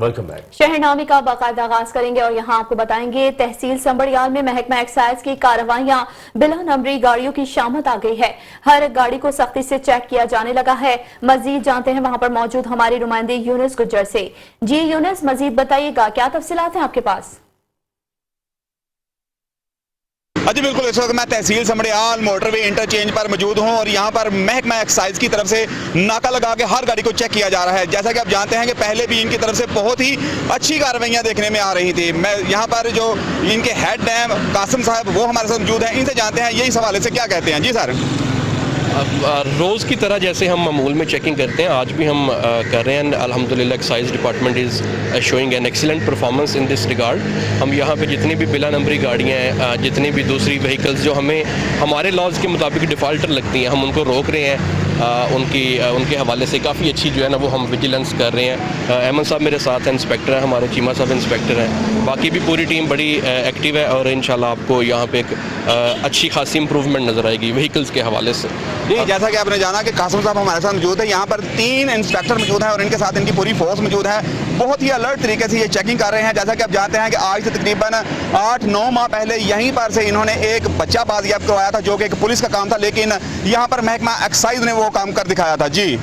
Welcome back. शहरनामे का बाकायदा आगाज करेंगे और यहाँ आपको बताएंगे तहसील संबड़ियाल में महकमा एक्साइज की कार्रवाइयां बिला नंबरी गाड़ियों की शामत आ गई है। हर गाड़ी को सख्ती से चेक किया जाने लगा है। मजीद जानते हैं वहां पर मौजूद हमारी नुमाइंदे यूनुस गुज्जर से। जी यूनुस, मजीद बताइएगा, क्या तफसीलात हैं आपके पास? जी बिल्कुल, इस वक्त मैं तहसील संबड़ियाल मोटरवे इंटरचेंज पर मौजूद हूं और यहां पर महकमा एक्साइज की तरफ से नाका लगा के हर गाड़ी को चेक किया जा रहा है। जैसा कि आप जानते हैं कि पहले भी इनकी तरफ से बहुत ही अच्छी कार्रवाइयां देखने में आ रही थी। मैं यहां पर जो इनके हेड हैं कासिम साहब, वो हमारे साथ मौजूद हैं। इनसे जानते हैं ये इस हवाले से क्या कहते हैं। जी सर। रोज़ की तरह जैसे हम मामूल में चेकिंग करते हैं, आज भी हम कर रहे हैं। अल्हम्दुलिल्लाह excise department is showing an excellent performance in this regard. हम यहाँ पे जितनी भी बिला नंबरी गाड़ियाँ हैं, जितनी भी दूसरी व्हीकल्स जो हमें हमारे लॉज के मुताबिक डिफ़ाल्टर लगती हैं, हम उनको रोक रहे हैं। उनके हवाले से काफ़ी अच्छी जो है ना वो हम विजिलेंस कर रहे हैं। अहमद साहब मेरे साथ हैं, इंस्पेक्टर हैं, हमारे चीमा साहब इंस्पेक्टर हैं, बाकी भी पूरी टीम बड़ी एक्टिव है और इंशाल्लाह आपको यहाँ पे एक अच्छी खासी इंप्रूवमेंट नज़र आएगी व्हीकल्स के हवाले से। जी, जैसा कि आपने जाना कि कासिम साहब हमारे साथ मौजूद है, यहाँ पर 3 इंस्पेक्टर मौजूद हैं और इनके साथ इनकी पूरी फोर्स मौजूद है। बहुत ही अलर्ट तरीके से ये चेकिंग कर रहे हैं। जैसा कि आप जानते हैं कि आज से तकरीबन 8-9 माह पहले यहीं पर से इन्होंने एक बच्चा बाजियाब करवाया था जो कि एक पुलिस का काम था, लेकिन यहाँ पर महकमा एक्साइज ने वो काम कर दिखाया था। जी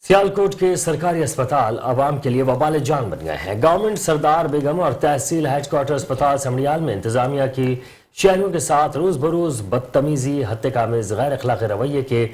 सियालकोट के सरकारी अस्पताल आवाम के लिए वबाल जान बन गए हैं। गवर्नमेंट सरदार बेगम और तहसील हेडक्वार्टर अस्पताल संबड़ियाल में इंतजामिया की शहरियों के साथ रोज बरोज बदतमीजी, हत्याकामेज गैर अखलाकी रवैये के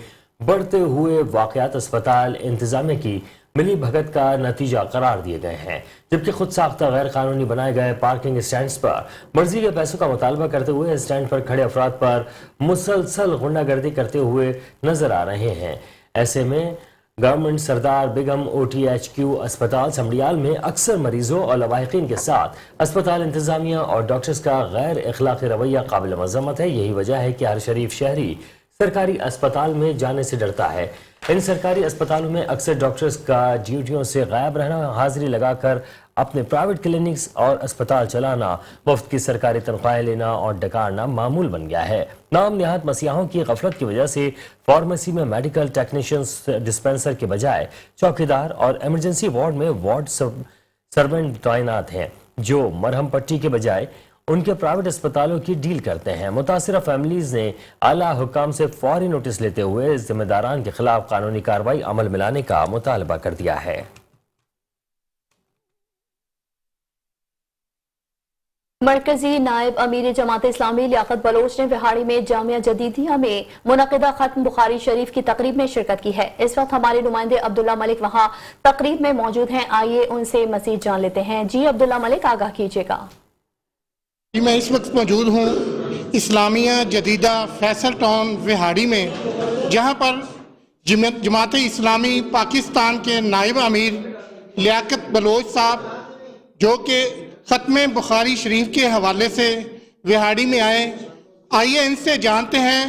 बढ़ते हुए वाकयात अस्पताल इंतजामिया की मिली भगत का नतीजा करार दिए गए हैं। जबकि खुद साख्ता गैर कानूनी बनाए गए पार्किंग स्टैंड पर मर्जी के पैसों का मुतालबा करते हुए स्टैंड पर खड़े अफराद पर मुसलसल गुंडागर्दी करते हुए नजर आ रहे हैं। ऐसे में गवर्नमेंट सरदार बेगम OTHQ अस्पताल संबड़ियाल में अक्सर मरीजों और लवाहिकीन के साथ अस्पताल इंतजामिया और डॉक्टर्स का गैर अखलाकी रवैया काबिल मज़म्मत है। यही वजह है कि हर शरीफ शहरी सरकारी अस्पताल में जाने से डरता है। इन सरकारी अस्पतालों में अक्सर डॉक्टर्स का ड्यूटियों से गायब रहना, हाजिरी लगाकर अपने प्राइवेट क्लिनिक्स और अस्पताल चलाना, मुफ्त की सरकारी तनख्वाहें लेना और डकारना मामूल बन गया है। नाम निहात मसीहों की गफलत की वजह से फार्मेसी में मेडिकल टेक्नीशियंस डिस्पेंसर के बजाय चौकीदार और इमरजेंसी वार्ड में वार्ड सर्वेंट तैनात हैं जो मरहम पट्टी के बजाय उनके प्राइवेट अस्पतालों की डील करते हैं। मुतासिरा फैमिलीज ने आला हुकाम से फौरी नोटिस लेते हुए जिम्मेदारान के खिलाफ कानूनी कार्रवाई अमल में लाने का मुतालबा कर दिया है। मरकजी नायब अमीर जमात इस्लामी लियाकत बलोच ने बिहाड़ी में जामिया जदीदिया में मुनक़िदा खत्म बुखारी शरीफ की तकरीब में शिरकत की है। इस वक्त हमारे नुमाइंदे अब्दुल्ला मलिक वहां तकरीब में मौजूद हैं। आइए उनसे मजीद जान लेते हैं। जी अब्दुल्ला मलिक, आगाह कीजिएगा। मैं इस वक्त मौजूद हूँ इस्लामिया जदीदा फैसल टाउन विहाड़ी में, जहाँ पर जमात इस्लामी पाकिस्तान के नायब अमीर लियाकत बलोच साहब जो कि ख़त्म बुखारी शरीफ के हवाले से विहाड़ी में आए। आइए इनसे जानते हैं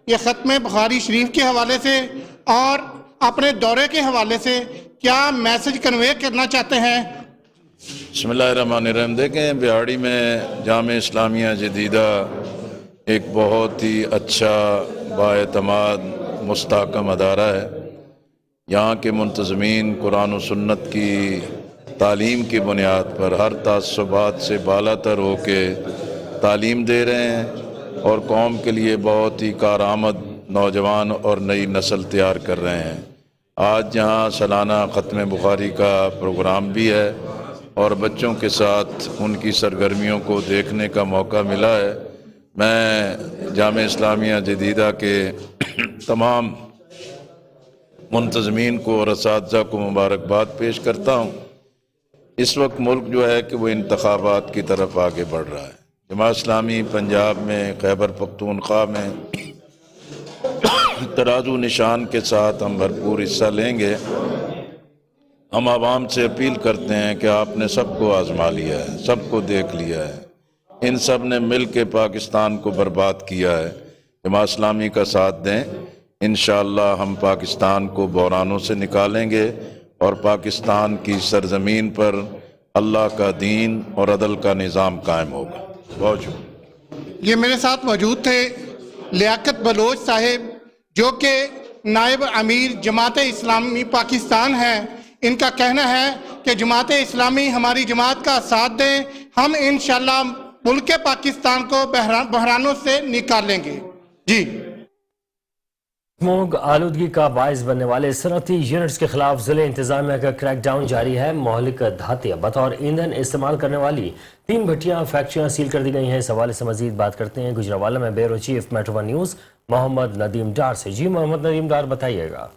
ये ख़त्म बुखारी शरीफ के हवाले से और अपने दौरे के हवाले से क्या मैसेज कन्वे करना चाहते हैं। बिस्मिल्लाहिर्रहमानिर्रहीम। देखें, बिहाड़ी में जामे इस्लामिया जदीदा एक बहुत ही अच्छा बाएतमाद मुस्तहकम अदारा है। यहाँ के मुंतज़मीन कुरान व सुन्नत की तालीम की बुनियाद पर हर तासुबात से बालातर होके तालीम दे रहे हैं और कौम के लिए बहुत ही कारआमद नौजवान और नई नस्ल तैयार कर रहे हैं। आज यहाँ सालाना ख़त्म बुखारी का प्रोग्राम भी है और बच्चों के साथ उनकी सरगर्मियों को देखने का मौका मिला है। मैं जामे इस्लामिया जदीदा के तमाम मुंतज़मीन को और असातिज़ा को मुबारकबाद पेश करता हूँ। इस वक्त मुल्क जो है कि वो इंतखाबात की तरफ आगे बढ़ रहा है। जमात इस्लामी पंजाब में, खैबर पख्तूनख्वा में तराजू निशान के साथ हम भरपूर हिस्सा लेंगे। हम आवाम से अपील करते हैं कि आपने सबको आजमा लिया है, सबको देख लिया है, इन सब ने मिल के पाकिस्तान को बर्बाद किया है। जमात इस्लामी का साथ दें, इंशाअल्लाह हम पाकिस्तान को बहरानों से निकालेंगे और पाकिस्तान की सरजमीन पर अल्लाह का दीन और अदल का निज़ाम कायम होगा। बहुत शुक्रिया। ये मेरे साथ मौजूद थे लियाकत बलोच साहिब जो कि नायब अमीर जमात इस्लामी पाकिस्तान हैं। इनका कहना है कि जमात इस्लामी हमारी जमात का साथ दें, हम इंशाल्लाह मुल्क पाकिस्तान को बहरानों से निकालेंगे। जी स्मोग आलूदगी का बायस बनने वाले सनती यूनिट्स के खिलाफ जिले इंतजामिया का क्रैकडाउन जारी है। मोहलिक धातें बतौर ईंधन इस्तेमाल करने वाली 3 भट्टियां फैक्ट्रियां सील कर दी गई हैं। इस हवाले से मजीद बात करते हैं गुजरावाला में bureau chief metro one news Mohammad Nadeem Dar से। जी मोहम्मद नदीम डार, बताइएगा।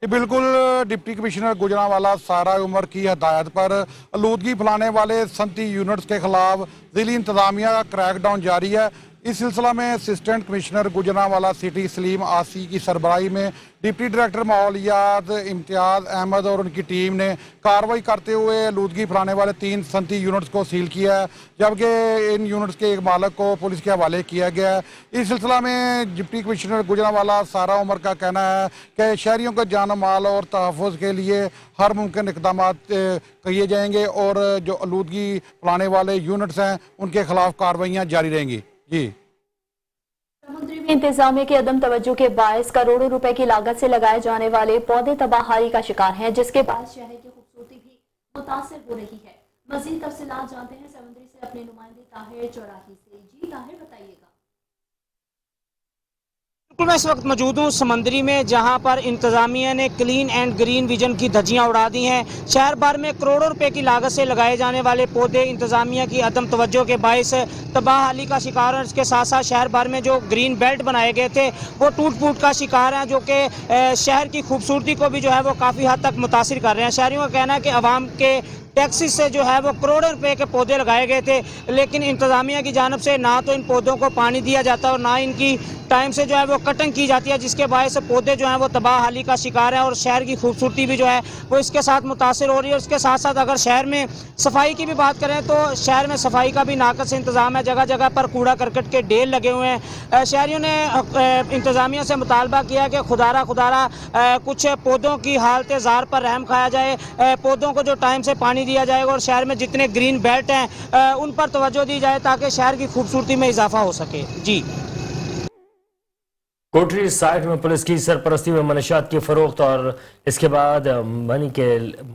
बिल्कुल, डिप्टी कमिश्नर गुजरांवाला सारा उमर की हदायत पर आलूदगी फैलाने वाले सनती यूनिट्स के खिलाफ जिली इंतजामिया का क्रैकडाउन जारी है। इस सिलसिला में assistant commissioner Gujranwala city Salim आसी की सरबराही में डिप्टी डायरेक्टर माहौलियात इम्तियाज़ अहमद और उनकी टीम ने कार्रवाई करते हुए आलूदगी फैलाने वाले 3 सनती यूनिट्स को सील किया है, जबकि इन यूनिट्स के एक मालिक को पुलिस के हवाले किया गया है। इस सिलसिला में डिप्टी कमिश्नर गुजरांवाला सारा उमर का कहना है कि शहरियों के जान माल और तहफ़्फ़ुज़ के लिए हर मुमकिन इक़दाम किए जाएंगे और जो आलूदगी फैलाने वाले यूनिट्स हैं उनके खिलाफ कार्रवाइयाँ जारी रहेंगी। जी समुद्री में इंतजामिया की अदम तवज्जो के बायस करोड़ों रुपए की लागत से लगाए जाने वाले पौधे तबाहारी का शिकार हैं, जिसके बाद शहर की खूबसूरती भी मुतासिर हो रही है। मजीद तफसीलात जानते हैं समुद्री से अपने नुमाइंदे ताहिर चौराही से। जी ताहिर, बताइएगा। बिल्कुल, मैं इस वक्त मौजूद हूँ समंदरी में, जहाँ पर इंतजामिया ने क्लीन एंड ग्रीन विजन की धज्जियाँ उड़ा दी हैं। शहर भर में करोड़ों रुपए की लागत से लगाए जाने वाले पौधे इंतजामिया की अदम तवज्जो के बायस तबाहाली का शिकार हैं। इसके साथ साथ शहर भर में जो ग्रीन बेल्ट बनाए गए थे वो टूट फूट का शिकार हैं, जो कि शहर की खूबसूरती को भी जो है वो काफ़ी हद तक मुतासिर कर रहे हैं। शहरियों का कहना है कि आवाम के टैक्सी से जो है वो करोड़ों रुपए के पौधे लगाए गए थे, लेकिन इंतजामिया की जानब से ना तो इन पौधों को पानी दिया जाता और ना इनकी टाइम से जो है वो कटिंग की जाती है, जिसके बायस पौधे जो हैं वो तबाहाली का शिकार है और शहर की खूबसूरती भी जो है वो इसके साथ मुतासिर हो रही है। उसके साथ साथ अगर शहर में सफाई की भी बात करें तो शहर में सफाई का भी नाकस इंतजाम है। जगह जगह पर कूड़ा करकट के ढेर लगे हुए हैं। शहरियों ने इंतजामिया से मुतालबा किया कि खुदारा कुछ पौधों की हालत ज़ार पर रहम खाया जाए, पौधों को जो टाइम से पानी दिया जाएगा और शहर में जितने ग्रीन बेल्ट हैं उन पर तवज्जो दी जाए ताकि शहर की खूबसूरती में इजाफा हो सके। जी कोटरी साइट में पुलिस की सरपरस्ती में मनशियात की फरोख्त और इसके बाद मनी के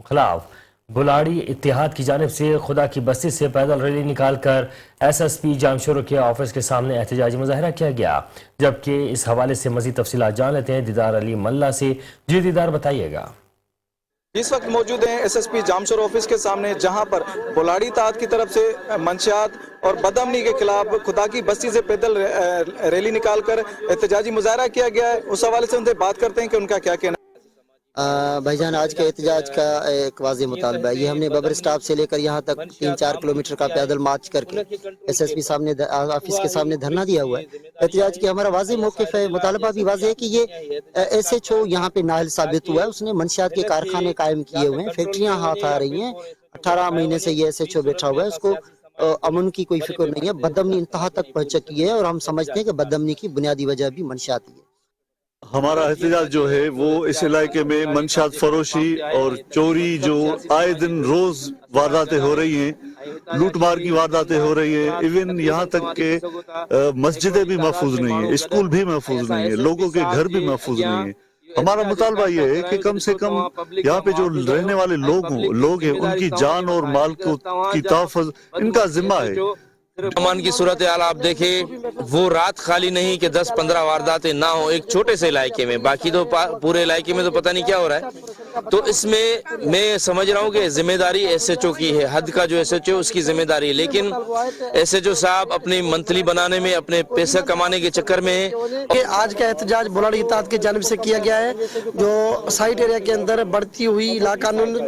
खिलाफ बुलाड़ी इत्तेहाद की जानिब से खुदा की बस्ती से पैदल रैली निकालकर SSP जामशोर के ऑफिस के सामने एहतजाजी मुजाहरा किया गया। जबकि इस हवाले से मजीद तफसीलात जान लेते हैं दीदार अली मल्ला से। जी दीदार, बताइएगा। इस वक्त मौजूद हैं SSP जामशोर ऑफिस के सामने, जहां पर बुलाड़ी ताद की तरफ से मंशियात और बदअमनी के खिलाफ खुदा की बस्ती से पैदल रैली निकालकर एहतजाजी मुजाहरा किया गया है। उस हवाले से उनसे बात करते हैं कि उनका क्या कहना है। भाईजान, आज के एहतजाज का एक वाज़ेह मुतालबा है। ये हमने बबर स्टॉप से लेकर यहाँ तक 3-4 किलोमीटर का पैदल मार्च करके SSP सामने ऑफिस के सामने धरना दिया हुआ है। एहतजाज की हमारा वाज़ेह मौक़िफ़ है, मुतालबा भी वाज़ेह है कि ये SHO यहाँ पे नाअहल साबित हुआ है। उसने मंशियात के कारखाने कायम किए हुए हैं, फैक्ट्रियाँ हाथ आ रही हैं। 18 महीने से ये SHO बैठा हुआ है, उसको अमन की कोई फिक्र नहीं है। बदअमनी इंतहा तक पहुँच चुकी है और हम समझते हैं कि बदअमनी की बुनियादी वजह भी मंशियात ही है। हमारा एहतजाज जो है वो इस इलाके में मंशात फरोशी और चोरी जो आए दिन रोज वारदातें हो रही हैं, लूटमार की वारदातें हो रही हैं। इवन यहाँ तक के मस्जिदें भी महफूज नहीं है, स्कूल भी महफूज नहीं है, लोगों के घर भी महफूज नहीं है। हमारा मुतालबा ये है कि कम से कम यहाँ पे जो रहने वाले लोग हैं उनकी जान और माल को की तहफ़्फ़ुज़ इनका जिम्मा है। अमन की सूरत हाल आप देखें, वो रात खाली नहीं कि 10-15 वारदातें ना हो एक छोटे से इलाके में, बाकी तो पूरे इलाके में तो पता नहीं क्या हो रहा है। तो इसमें मैं समझ रहा हूँ कि जिम्मेदारी SHO की है, हद का जो SHO उसकी जिम्मेदारी है, लेकिन SHO साहब अपनी मंथली बनाने में, अपने पैसा कमाने के चक्कर में है। कि आज का एहतजाज बुलाड़ी इत्तेहाद की जानिब से किया गया है, जो साइट एरिया के अंदर बढ़ती हुई लाकानून,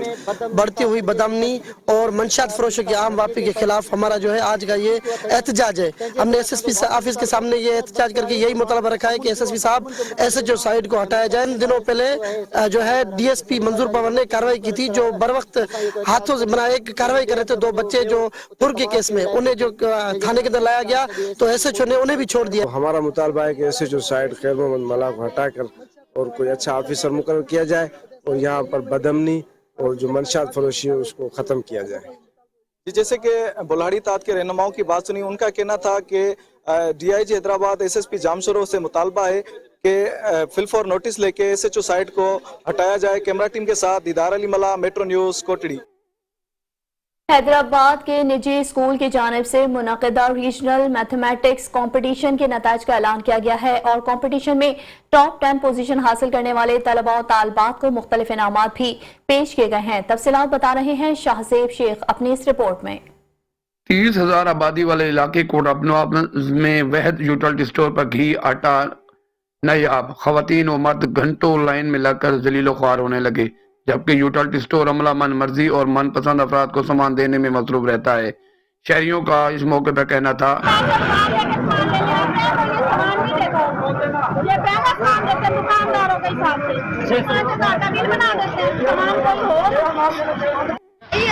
बढ़ती हुई बदअमनी और मंशियात फरोशों की आम वापसी के खिलाफ हमारा जो है आज का ये एहतजाज है। हमने SSP ऑफिस के सामने ये एहतजाज करके यही मुतालबा रखा है कि SSP साहब SHO साइट को हटाया जाए। इन दिनों पहले जो है DSP मंजूर पवन ने कार्रवाई की थी, जो बर वक्त हाथों से बनाए कार्रवाई कर रहे थे। 2 बच्चे जो पुर के केस में, उन्हें जो थाने के अंदर लाया गया तो SHO ने उन्हें भी छोड़ दिया। हमारा मुतालबा है कि SHO साइट खैर मोहम्मद मल्ला को हटाकर और कोई अच्छा ऑफिसर मुकर्रर किया जाए और यहाँ पर बदअमनी और जो मंशियात फरोशी है उसको खत्म किया जाए। जैसे कि बुलाड़ी ताद के रहनुमाओं की बात सुनी, उनका कहना था कि DIG हैदराबाद SSP जामशोरो से मुतालबा है कि फिल फॉर नोटिस लेके SHO साइट को हटाया जाए। कैमरा टीम के साथ दीदार अली मला, मेट्रो न्यूज, कोटड़ी। हैदराबाद के निजी स्कूल की जानिब से मुनक़िदा रीजनल मैथमेटिक्स कंपटीशन के नताज का ऐलान किया गया है और कंपटीशन में टॉप 10 पोजीशन हासिल करने वाले तलबा और तालबात को मुख्तलिफ इनामात भी पेश किए गए हैं। तफसीलात बता रहे हैं शाहजेब शेख अपनी इस रिपोर्ट में। 30,000 आबादी वाले इलाके कोटाबनवाब में वहद यूटिलिटी स्टोर पर घी, आटा नायाब। खवातीन और मर्द घंटों लाइन में लगकर जलीलो ख्वार होने लगे, जबकि यूटिलिटी स्टोर अमला मन मर्जी और मनपसंद अफराद को सामान देने में मसरूफ रहता है। शहरियों का इस मौके पर कहना था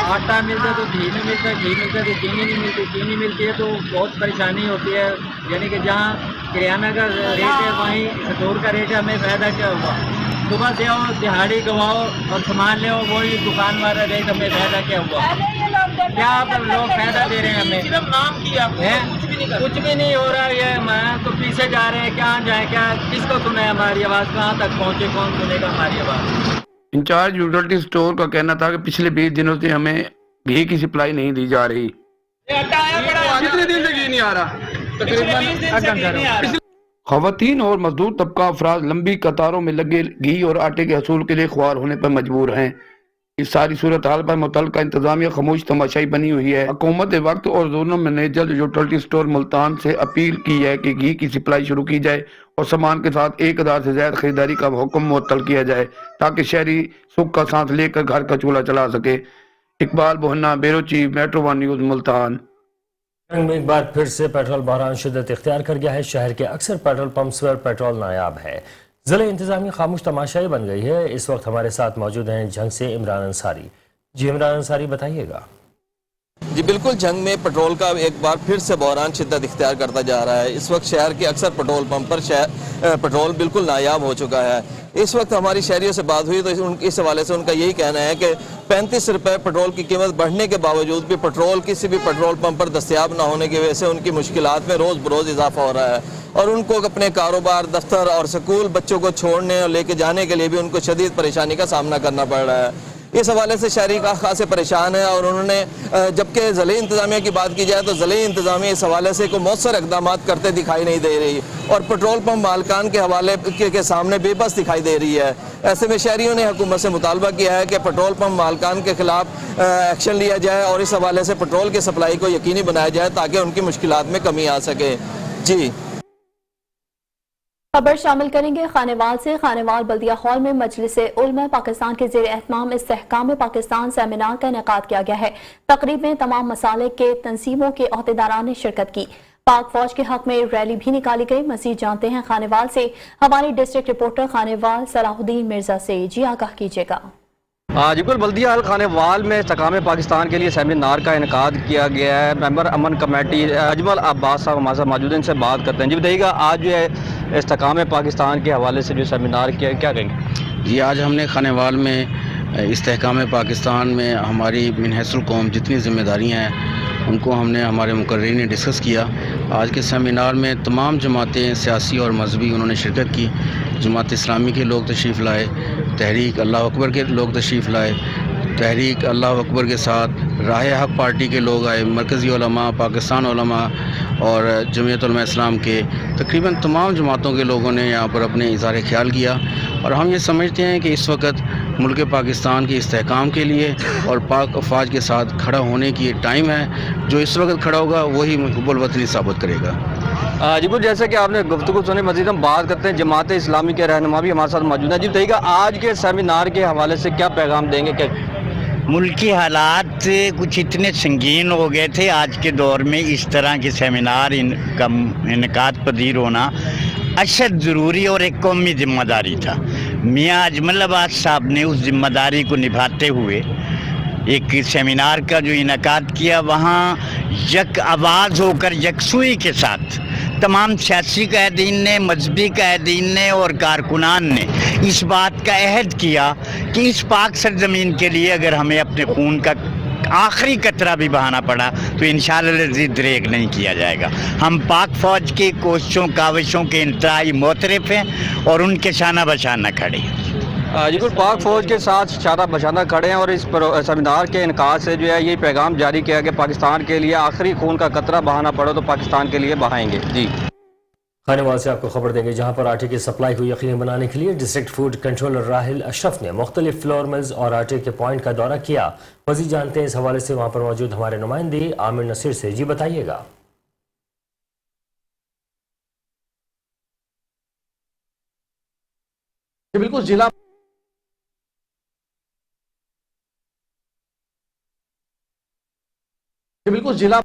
आटा मिलता तो घी नहीं मिलता, घी मिलता तो चीनी नहीं मिलती, चीनी मिलती है तो बहुत परेशानी होती है। यानी कि जहाँ किराना का रेट है वहीं स्टोर का रेट है, हमें फायदा क्या हुआ? सुबह से आओ, दिहाड़ी गवाओ और सामान ले, वही दुकान वाला रेट, हमें फायदा क्या हुआ? क्या आप लोग फायदा दे रहे हैं हमें? सिर्फ नाम किया कुछ भी नहीं हो रहा है। मैं तो पीछे जा रहे हैं, क्या जाए, क्या किसको सुने हमारी आवाज़, कहाँ तक पहुँचे, कौन सुनेगा हमारी आवाज़? इंचार्ज यूटिलिटी स्टोर का कहना था कि पिछले 20 दिनों से हमें घी की सप्लाई नहीं दी जा रही। कितने दिन से घी नहीं आ रहा? तकरीबन खवातीन और मजदूर तबका अफराद लंबी कतारों में लगे घी और आटे के हसूल के लिए ख्वार होने पर मजबूर हैं। इस सारी सूरत हाल पर मुतल्लिका इंतजामिया खामोश तमाशाई बनी हुई है। हुकूमत वक्त और zonal manager utility store Multan से अपील की है कि घी की सप्लाई शुरू की जाए और सामान के साथ 1000 से ज्यादा खरीदारी का हुक्म मुअत्तल किया जाए ताकि शहरी सुख का सांस लेकर घर का चूल्हा चला सके। Iqbal Bohanna, bureau chief, metro one news, Multan. रंग में एक बार फिर से पेट्रोल बहरान शिद्दत इख्तियार कर गया है। शहर के अक्सर पेट्रोल पंप्स पर पेट्रोल नायाब है। जिला इंतजामिया खामोश तमाशाई बन गई है। इस वक्त हमारे साथ मौजूद हैं जंग से इमरान अंसारी। जी इमरान अंसारी, बताइएगा। जी बिल्कुल, जंग में पेट्रोल का एक बार फिर से बहरान शिद्दत इख्तियार करता जा रहा है। इस वक्त शहर के अक्सर पेट्रोल पंप पर पेट्रोल बिल्कुल नायाब हो चुका है। इस वक्त हमारी शहरियों से बात हुई तो इस हवाले से उनका यही कहना है कि 35 रुपये पेट्रोल की कीमत बढ़ने के बावजूद भी पेट्रोल किसी भी पेट्रोल पंप पर दस्तयाब ना होने की वजह से उनकी मुश्किलात में रोज़ बरोज़ इजाफा हो रहा है और उनको अपने कारोबार, दफ्तर और स्कूल बच्चों को छोड़ने और लेके जाने के लिए भी उनको शदीद परेशानी का सामना करना पड़ रहा है। इस हवाले से शहरी का खासे परेशान है और उन्होंने जबकि ज़िले इंतज़ामिया की बात की जाए तो ज़िले इंतज़ामिया इस हवाले से कोई मौसर इक़दाम करते दिखाई नहीं दे रही और पेट्रोल पंप मालिकान के हवाले के सामने बेबस दिखाई दे रही है। ऐसे में शहरियों ने हुकूमत से मुतालबा किया है कि पेट्रोल पंप मालिकान के खिलाफ एक्शन लिया जाए और इस हवाले से पेट्रोल की सप्लाई को यकीनी बनाया जाए ताकि उनकी मुश्किलात में कमी आ सके। जी खबर शामिल करेंगे खानेवाल से। खानेवाल बल्दिया हॉल में मजलिस उलमा पाकिस्तान के ज़ेर एहतमाम इस्तेहकाम पाकिस्तान सेमिनार का इनेकाद किया गया है। तकरीब में तमाम मसाले के तंजीमों के अहदेदारान ने शिरकत की। पाक फौज के हक में रैली भी निकाली गई। मजीद जानते हैं खानेवाल से हमारी डिस्ट्रिक्ट रिपोर्टर खानेवाल सलाहुद्दीन मिर्जा से। जी आगाह कीजिएगा। जी बिल्कुल, बल्दिया हल खानेवाल में इस्तेहकाम पाकिस्तान के लिए सेमिनार का इनेकाद किया गया है। मेंबर अमन कमेटी अजमल अब्बास साहब हमारे साथ मौजूद, इनसे बात करते हैं। जी बताइएगा, आज जो है इस्तेहकाम पाकिस्तान के हवाले से जो सेमिनार किया, क्या कहेंगे? जी आज हमने खानेवाल में इस्तेहकाम पाकिस्तान में हमारी मिनहसुल कौम जितनी जिम्मेदारियाँ हैं उनको हमने हमारे मुकर्रीन ने डिस्कस किया। आज के सेमिनार में तमाम जमातें सियासी और मजहबी उन्होंने शिरकत की। जमात इस्लामी के लोग तशरीफ़ लाए, तहरीक अल्लाह अकबर के लोग तशरीफ़ लाए, तहरीक अल्लाह अकबर के साथ राह हक पार्टी के लोग आए, मरकज़ी उलमा, पाकिस्तान उलमा और जमीयत उलमा इस्लाम के तकरीबन तमाम जमातों के लोगों ने यहाँ पर अपने इज़हार ख्याल किया। और हम ये समझते हैं कि इस वक्त मुल्क पाकिस्तान के इस्तेहकाम के लिए और पाक अफवाज के साथ खड़ा होने की टाइम है। जो इस वक्त खड़ा होगा वही मुकब्बल वतनी साबित करेगा। जी बिल्कुल, जैसे कि आपने गुफ्तगू सुनी, मज़ीद हम बात करते हैं। जमात इस्लामी के रहनुमा भी हमारे साथ मौजूद हैं। जी बताइएगा, आज के सेमिनार के हवाले से क्या पैगाम देंगे? क्या मुल्की हालात कुछ इतने संगीन हो गए थे, आज के दौर में इस तरह के सेमिनार इनका इनकाद पजीर होना अशद ज़रूरी और एक कौमी ज़िम्मेदारी था। मियाँ अजमल अब्बास साहब ने उस ज़िम्मेदारी को निभाते हुए एक सेमिनार का जो इनकाद किया, वहाँ यक आवाज़ होकर यकसुई के साथ तमाम सियासी कायदीन ने, मजहबी कायदीन ने और कारकुनान ने इस बात का अहद किया कि इस पाक सरजमीन के लिए अगर हमें अपने खून का आखिरी कतरा भी बहाना पड़ा तो इंशाअल्लाह ज़िद रेक नहीं किया जाएगा। हम पाक फौज की कोशिशों काविशों के इंतहाई मोतरफ हैं और उनके शाना बशाना खड़े। बिल्कुल पाक फौज के साथ शाना बशाना खड़े हैं और इस सेमिनार के इनकाद से जो है ये पैगाम जारी किया कि पाकिस्तान के लिए आखिरी खून का कतरा बहाना पड़ो तो पाकिस्तान के लिए बहाएंगे। जी खानेवाल से आपको खबर देंगे, जहां पर आटे की सप्लाई को यकीनी बनाने के लिए district food controller Rahil Ashraf ने मुख्तलिफ फ्लोर मिल्स और आटे के पॉइंट का दौरा किया। मज़ीद जानते हैं इस हवाले से वहां पर मौजूद हमारे नुमाइंदे आमिर नसीर से। जी बताइएगा। बिल्कुल जिला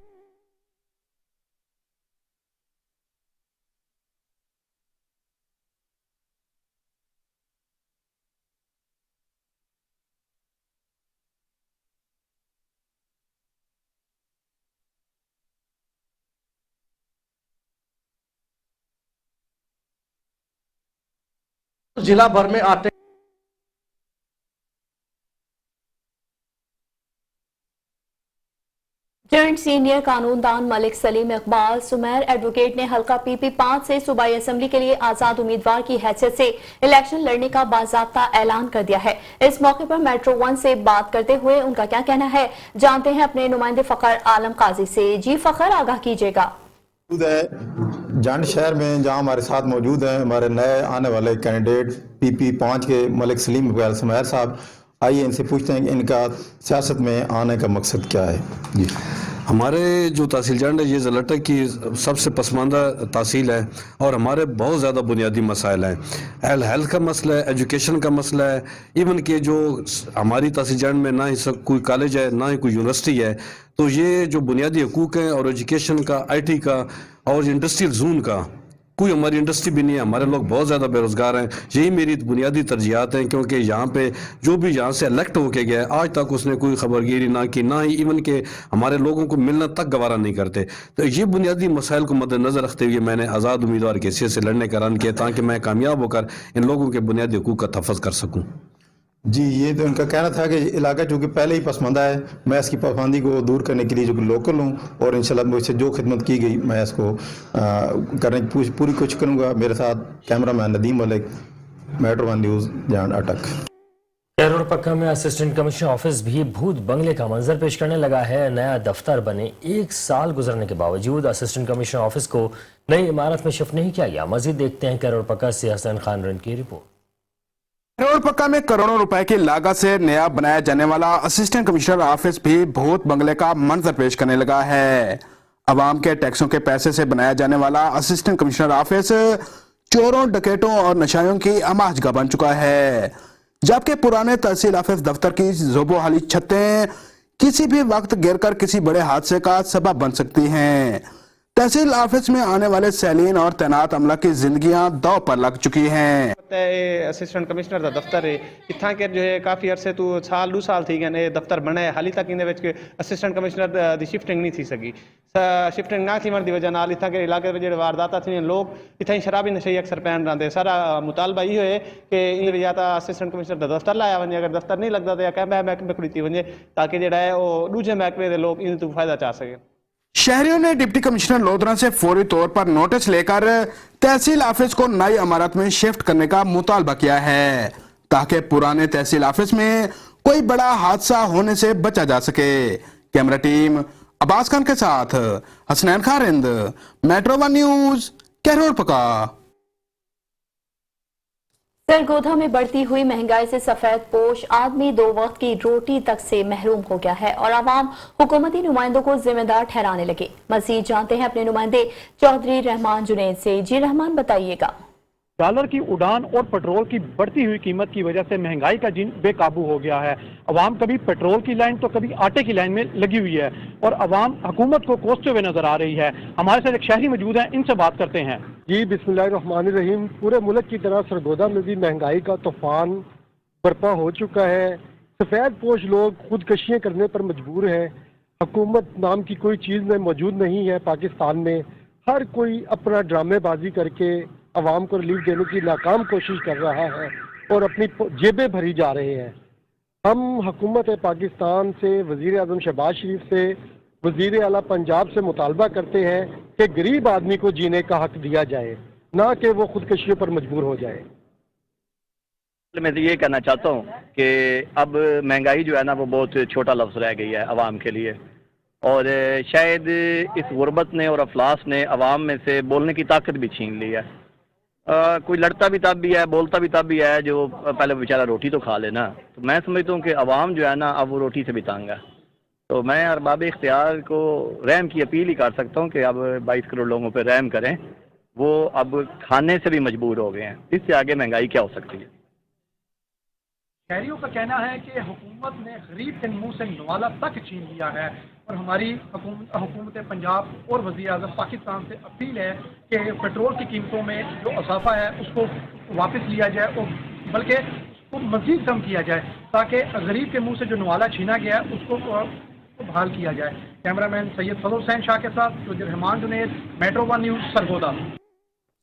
जिला भर में आटे जॉइंट सीनियर कानूनदान मलिक सलीम इकबाल सुमेर एडवोकेट ने हल्का पीपी 5 से सूबाई असेंबली के लिए आजाद उम्मीदवार की हैसियत से इलेक्शन लड़ने का बाज़ाब्ता ऐलान कर दिया है। इस मौके पर मेट्रो 1 से बात करते हुए उनका क्या कहना है, जानते हैं अपने नुमाइंदे फखर आलम काजी से। जी फखर, आगाह कीजिएगा। जंड शहर में जहां हमारे साथ मौजूद हैं हमारे नए आने वाले कैंडिडेट पीपी 5 के मलिक सलीम इकबाल सुमेर साहब, आइए इनसे पूछते हैं कि इनका सियासत में आने का मकसद क्या है। जी हमारे जो तहसील जंड है ये ज़िला की सबसे पसमानदा तहसील है और हमारे बहुत ज़्यादा बुनियादी मसाइल हैं। हेल्थ का मसला है, एजुकेशन का मसला है, इवन कि जो हमारी तहसील जंड में ना ही कोई कॉलेज है ना ही कोई यूनिवर्सिटी है, तो ये जो बुनियादी हकूक़ हैं और एजुकेशन का, IT का और इंडस्ट्रियल जोन का, कोई हमारी इंडस्ट्री भी नहीं है, हमारे लोग बहुत ज़्यादा बेरोज़गार हैं। यही मेरी बुनियादी तरजीहात हैं, क्योंकि यहाँ पे जो भी यहाँ से इलेक्ट होके गया है आज तक उसने कोई खबरगिरी ना की, ना ही इवन के हमारे लोगों को मिलना तक गवारा नहीं करते। तो ये बुनियादी मसाइल को मद्देनज़र रखते हुए मैंने आज़ाद उम्मीदवार की हैसियत से लड़ने का ऐलान किया ताकि मैं कामयाब होकर इन लोगों के बुनियादी हकूक़ का तहफ़्फ़ुज़ कर सकूँ। जी, ये तो उनका कहना था कि इलाका चूँकि पहले ही पसमानदा है, मैं इसकी पाबंदी को दूर करने के लिए जो लोकल हूँ और इंशाल्लाह मुझसे जो खिदमत की गई मैं इसको करने की पूरी कोशिश करूँगा। मेरे साथ cameraman Nadeem Malik, metro 1 news, जान अटक। कैरोड़ पक्का में असिस्टेंट कमिश्नर ऑफिस भी भूत बंगले का मंजर पेश करने लगा है। नया दफ्तर बने 1 साल गुजरने के बावजूद असिस्टेंट कमिश्नर ऑफिस को नई इमारत में शिफ्ट नहीं किया गया। मजीद देखते हैं कैरोड़ पक्का से हसन खान रन की रिपोर्ट। कैरोड़ पक्का में करोड़ों रुपए की लागत से नया बनाया जाने वाला असिस्टेंट कमिश्नर ऑफिस भी भूत बंगले का मंजर पेश करने लगा है। अवाम के टैक्सों के पैसे से बनाया जाने वाला असिस्टेंट कमिश्नर ऑफिस चोरों, डकैतों और नशाइयों की अमाजगाह बन चुका है, जबकि पुराने तहसील ऑफिस दफ्तर की ज़ोबोहाली छतें किसी भी वक्त गिरकर किसी बड़े हादसे का सबब बन सकती हैं। तहसील ऑफिस में आने वाले सैलीन और तैनात अमला की जिंदगियां दांव पर लग चुकी हैं। असिस्टेंट कमिश्नर का दफ्तर है इतना के जो है काफ़ी अरसे तो साल 2 साल थी गए दफ्तर बना है, हाली तक इन असिस्टेंट कमिश्नर की शिफ्टिंग नहीं थी सकी। शिफ्टिंग ना थी की वजह नाल इतना के इलाके में जो वारदात थी लोग इतना ही शराबी नशे अक्सर पैन रहते। सारा मुतालबा यो है कि इन या तो असिस्टेंट कमिश्नर का दफ्तर लाया वजे, अगर दफ्तर नहीं लगता तो या कैंबा महकमे खुड़ी थी वजे ताकि जो है वो दूजे महकमे के लोग इन तो फायदा चा सकें। शहरियों ने डिप्टी कमिश्नर लोधरा से फौरी तौर पर नोटिस लेकर तहसील ऑफिस को नई इमारत में शिफ्ट करने का मुतालबा किया है ताकि पुराने तहसील ऑफिस में कोई बड़ा हादसा होने से बचा जा सके। कैमरा टीम अब्बास खान के साथ हसनैन खारिंद, मेट्रो 1 न्यूज़, कैरोड़ पक्का। सरगोधा में बढ़ती हुई महंगाई से सफेद पोश आदमी 2 वक्त की रोटी तक से महरूम हो गया है और आवाम हुकूमती नुमाइंदों को जिम्मेदार ठहराने लगे। मजीद जानते हैं अपने नुमाइंदे चौधरी रहमान जुनैद से। जी रहमान, बताइएगा। डॉलर की उड़ान और पेट्रोल की बढ़ती हुई कीमत की वजह से महंगाई का जिन बेकाबू हो गया है। अवाम कभी पेट्रोल की लाइन तो कभी आटे की लाइन में लगी हुई है और अवाम हुकूमत को कोसते हुए नजर आ रही है। हमारे साथ एक शहरी मौजूद हैं, इनसे बात करते हैं। जी बिस्मिल्लाहिर्रहमानिर्रहीम। पूरे मुल्क की तरह सरगोधा में भी महंगाई का तूफान बर्पा हो चुका है। सफ़ेद पोश लोग खुदकशियाँ करने पर मजबूर हैं। हुकूमत नाम की कोई चीज़ में मौजूद नहीं है पाकिस्तान में। हर कोई अपना ड्रामेबाजी करके अवाम को रिलीफ देने की नाकाम कोशिश कर रहा है और अपनी जेबें भरी जा रहे हैं। हम हुकूमत पाकिस्तान से, वज़ीर आज़म शहबाज शरीफ से, वज़ीर आला पंजाब से मुतालबा करते हैं कि गरीब आदमी को जीने का हक दिया जाए, ना कि वो खुदकशियों पर मजबूर हो जाए। मैं तो ये कहना चाहता हूँ कि अब महंगाई जो है ना वो बहुत छोटा लफ्ज़ रह गई है आवाम के लिए, और शायद इस गुर्बत ने और अफलास ने आवाम में से बोलने की ताकत भी छीन ली है। कोई लड़ता भी तब भी है, बोलता भी तब भी है जो पहले बेचारा रोटी तो खा लेना। तो मैं समझता हूँ कि आवाम जो है ना अब वो रोटी से भी तंग है। तो मैं अरबाब इख्तियार को रहम की अपील ही कर सकता हूँ कि अब 22 करोड़ लोगों पर रहम करें, वो अब खाने से भी मजबूर हो गए हैं। इससे आगे महंगाई क्या हो सकती है? शहरियों का कहना है कि हुकूमत ने गरीब के मुंह से नवाला तक छीन लिया है, और हमारी हुकूमत पंजाब और वज़ीर आज़म पाकिस्तान से अपील है कि पेट्रोल की कीमतों में जो इजाफा है उसको वापस लिया जाए, और बल्कि उसको मज़ीद कम किया जाए, ताकि गरीब के मुंह से जो नवाला छीना गया है उसको बहाल किया जाए। कैमरामैन सैयद फजल हुसैन शाह के साथ रहमान जुनैद, मेट्रो 1 न्यूज़, सरगोदा।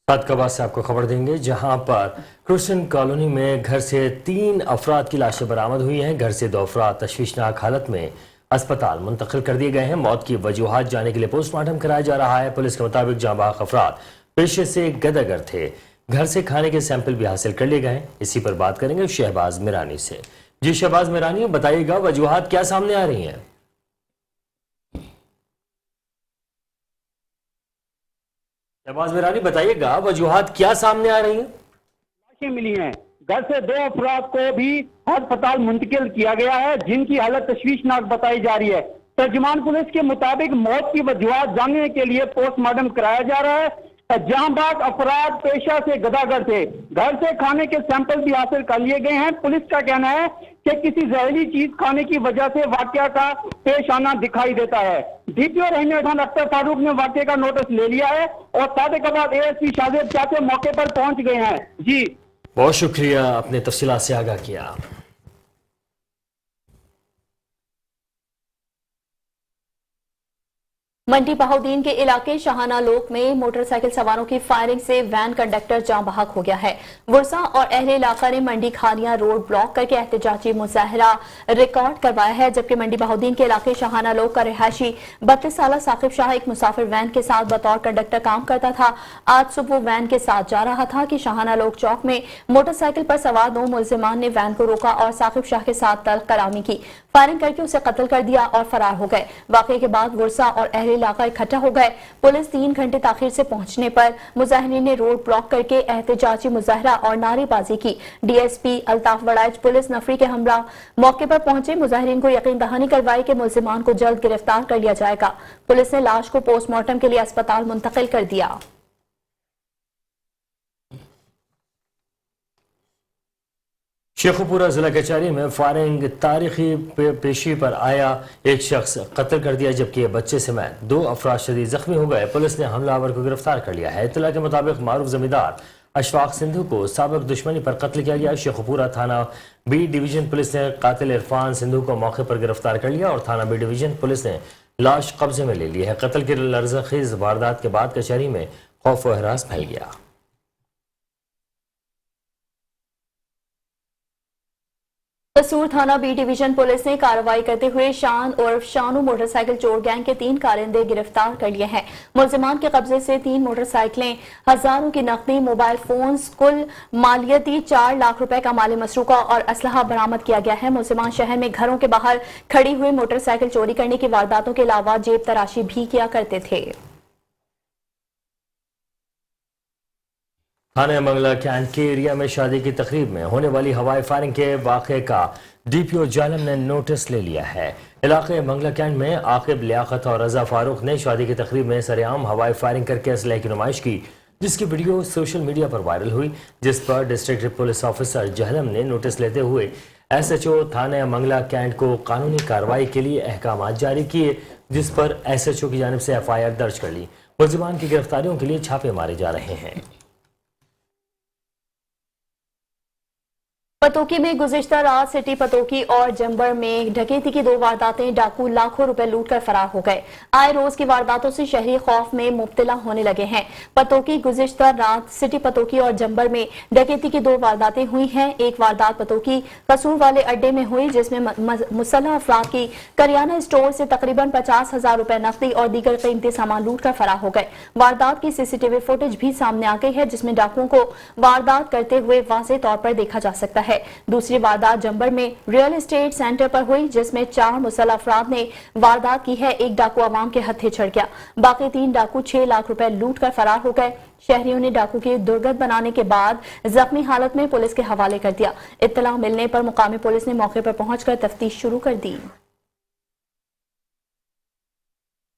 साथ के बाद से आपको खबर देंगे, जहां पर क्रिश्चियन कॉलोनी में घर से 3 अफराद की लाशें बरामद हुई हैं। घर से 2 अफराद तशवीशनाक हालत में अस्पताल मुंतकिल कर दिए गए हैं। मौत की वजूहात जानने के लिए पोस्टमार्टम कराया जा रहा है। पुलिस के मुताबिक जांबाग अफराद पेशे से गदागर थे। घर से खाने के सैंपल भी हासिल कर लिए गए हैं। इसी पर बात करेंगे शहबाज मिरानी से। जी शहबाज मिरानी, बताइएगा वजूहात क्या सामने आ रही हैं? शहबाज मिरानी, बताइएगा वजूहात क्या सामने आ रही हैं? लाशें मिली हैं। घर से 2 अफराद को भी अस्पताल मुंतकिल किया गया है, जिनकी हालत तशवीशनाक बताई जा रही है। तर्जुमान पुलिस के मुताबिक मौत की वजूहात जानने के लिए पोस्टमार्टम कराया जा रहा है। जहां बाग अफराद पेशा से गदागर थे। घर से खाने के सैंपल भी हासिल कर लिए गए हैं। पुलिस का कहना है कि किसी जहरीली चीज खाने की वजह से वाकया का पेश आना दिखाई देता है। डीपीओ रहमान खान अख्तर फारूक ने वाकये का नोटिस ले लिया है, और सादे के बाद एएसपी शाहजेब चाचे मौके पर पहुंच गए हैं। जी बहुत शुक्रिया, अपने तफसीलात से आगाह किया। मंडी बहाउद्दीन के इलाके शाहाना लोक में मोटरसाइकिल सवारों की फायरिंग से वैन कंडक्टर जाँ बहक हो गया है। वर्षा और अहले इलाका ने मंडी खानिया रोड ब्लॉक करके एहतजाजी मुजाहरा रिकॉर्ड करवाया है, जबकि मंडी बहाउद्दीन के इलाके शाहाना लोक का रिहायशी 32 साल साकिब शाह एक मुसाफिर वैन के साथ बतौर कंडक्टर काम करता था। आज सुबह वैन के साथ जा रहा था कि शाहाना लोक चौक में मोटरसाइकिल पर सवार 2 मुलजिमान ने वैन को रोका और साकिब शाह के साथ तल्ख कलामी की। फायरिंग करके उसे कत्ल कर दिया और फरार हो गए। वाकये के बाद वर्षा और अहले इलाका इकट्ठा हो गए। पुलिस 3 घंटे ताखिर से पहुंचने पर मुजाहिरीन ने रोड ब्लॉक करके एहतजाजी मुजाहरा और नारेबाजी की। डीएसपी अल्ताफ वड़ाइच पुलिस नफरी के हमरा मौके पर पहुंचे। मुजाहिरीन को यकीन दहानी करवाई कि मुलजिमान को जल्द गिरफ्तार कर लिया जाएगा। पुलिस ने लाश को पोस्टमार्टम के लिए अस्पताल मुंतकिल कर दिया। शेखुपुरा जिला कचहरी में फायरिंग तारीखी पेशी पर आया एक शख्स कत्ल कर दिया, जबकि बच्चे समेत 2 अफराद शदीद जख्मी हो गए। पुलिस ने हमलावर को गिरफ्तार कर लिया है। इत्तला के मुताबिक मारूफ जमींदार अशफाक सिंधु को साबिक दुश्मनी पर कत्ल किया गया। शेखुपुरा थाना बी डिवीजन पुलिस ने कातिल इरफान सिंधु को मौके पर गिरफ्तार कर लिया और थाना बी डिवीजन पुलिस ने लाश कब्जे में ले ली है। कत्ल की लर्ज़खेज़ वारदात के बाद कचहरी में खौफ व हरास फैल गया। कसूर थाना बी डिवीजन पुलिस ने कार्रवाई करते हुए शान और शानू मोटरसाइकिल चोर गैंग के 3 कारिंदे गिरफ्तार कर लिए हैं। मुलजिमान के कब्जे से 3 मोटरसाइकिलें, हजारों की नकदी, मोबाइल फोन्स, कुल मालियती 4 लाख रुपए का माली मसरूका और असलहा बरामद किया गया है। मुलजिमान शहर में घरों के बाहर खड़ी हुई मोटरसाइकिल चोरी करने की वारदातों के अलावा जेब तराशी भी किया करते थे। थाना मंगला कैंट के एरिया में शादी की तकरीब में होने वाली हवाई फायरिंग के वाक़े का डीपीओ जालम ने नोटिस ले लिया है। इलाके मंगला कैंट में आकिब, लियाकत और रजा फारूक ने शादी की तकरीब में सरेआम हवाई फायरिंग करके असलहे की नुमाइश की, जिसकी वीडियो सोशल मीडिया पर वायरल हुई, जिस पर डिस्ट्रिक्ट पुलिस ऑफिसर जहलम ने नोटिस लेते हुए SHO थाना मंगला कैंट को कानूनी कार्रवाई के लिए अहकाम जारी किए, जिस पर SHO की जानिब से FIR दर्ज कर ली। मुलजिमान की गिरफ्तारियों के लिए छापे मारे जा रहे हैं। पतोकी में गुज़िश्ता रात सिटी पतोकी और जंबर में डकैती की 2 वारदातें, डाकू लाखों रुपए लूटकर फरार हो गए। आए रोज की वारदातों से शहरी खौफ में मुब्तला होने लगे हैं। पतोकी गुज़िश्ता रात सिटी पतोकी और जंबर में डकैती की 2 वारदातें हुई हैं। एक वारदात पतोकी कसूर वाले अड्डे में हुई, जिसमें मुसल्लह अफराद की करियाना स्टोर से तकरीबन 50,000 रुपए नकदी और दीगर कीमती सामान लूटकर फरार हो गए। वारदात की सीसीटीवी फुटेज भी सामने आ गई है, जिसमें डाकुओं को वारदात करते हुए वाज़ेह तौर पर देखा जा सकता है। दूसरी वारदात जंबर में रियल एस्टेट सेंटर पर हुई, जिसमें 4 मुसल्लह अफराद ने वारदात की है। एक डाकू अवाम के हत्थे चढ़ गया, बाकी 3 डाकू 6 लाख रुपए लूट कर फरार हो गए। शहरियों ने डाकू की दुर्गत बनाने के बाद जख्मी हालत में पुलिस के हवाले कर दिया। इत्तला मिलने पर मुकामी पुलिस ने मौके पर पहुंचकर तफ्तीश शुरू कर दी।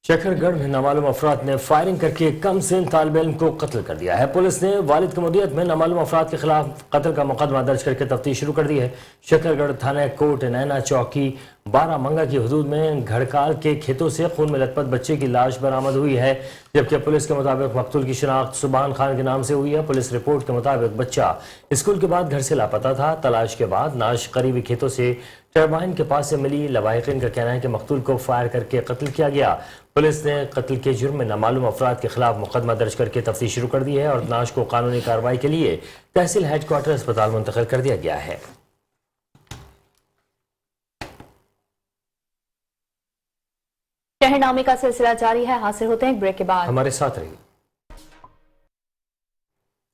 शकरगढ़ में नामालूम अफराद ने फायरिंग करके कम सिन तालिब इल्म को कत्ल कर दिया है। पुलिस ने वालिद की मुदियत में नामालूम अफराद के खिलाफ कत्ल का मुकदमा दर्ज करके तफ्तीश शुरू कर दी है। शकरगढ़ थाना कोट नैना चौकी 12 मंगा की हदूद में घड़काल के खेतों से खून में लथपथ बच्चे की लाश बरामद हुई है, जबकि पुलिस के मुताबिक मकतूल की शिनाख्त सुबहान खान के नाम से हुई है। पुलिस रिपोर्ट के मुताबिक बच्चा स्कूल के बाद घर से लापता था। तलाश के बाद नाश करीबी खेतों से टरबाइन के पास से मिली। लवाहिकीन का कहना है कि मकतूल को फायर करके कत्ल किया गया। पुलिस ने कत्ल के जुर्म में नामालूम अफराद के खिलाफ मुकदमा दर्ज करके तफ्तीश शुरू कर दी है और नाश को कानूनी कार्रवाई के लिए तहसील हेडक्वार्टर अस्पताल मुंतकिल कर दिया गया है। शहरनामे का सिलसिला जारी है। हाजिर होते हैं एक ब्रेक के बाद। हमारे साथ रहिए।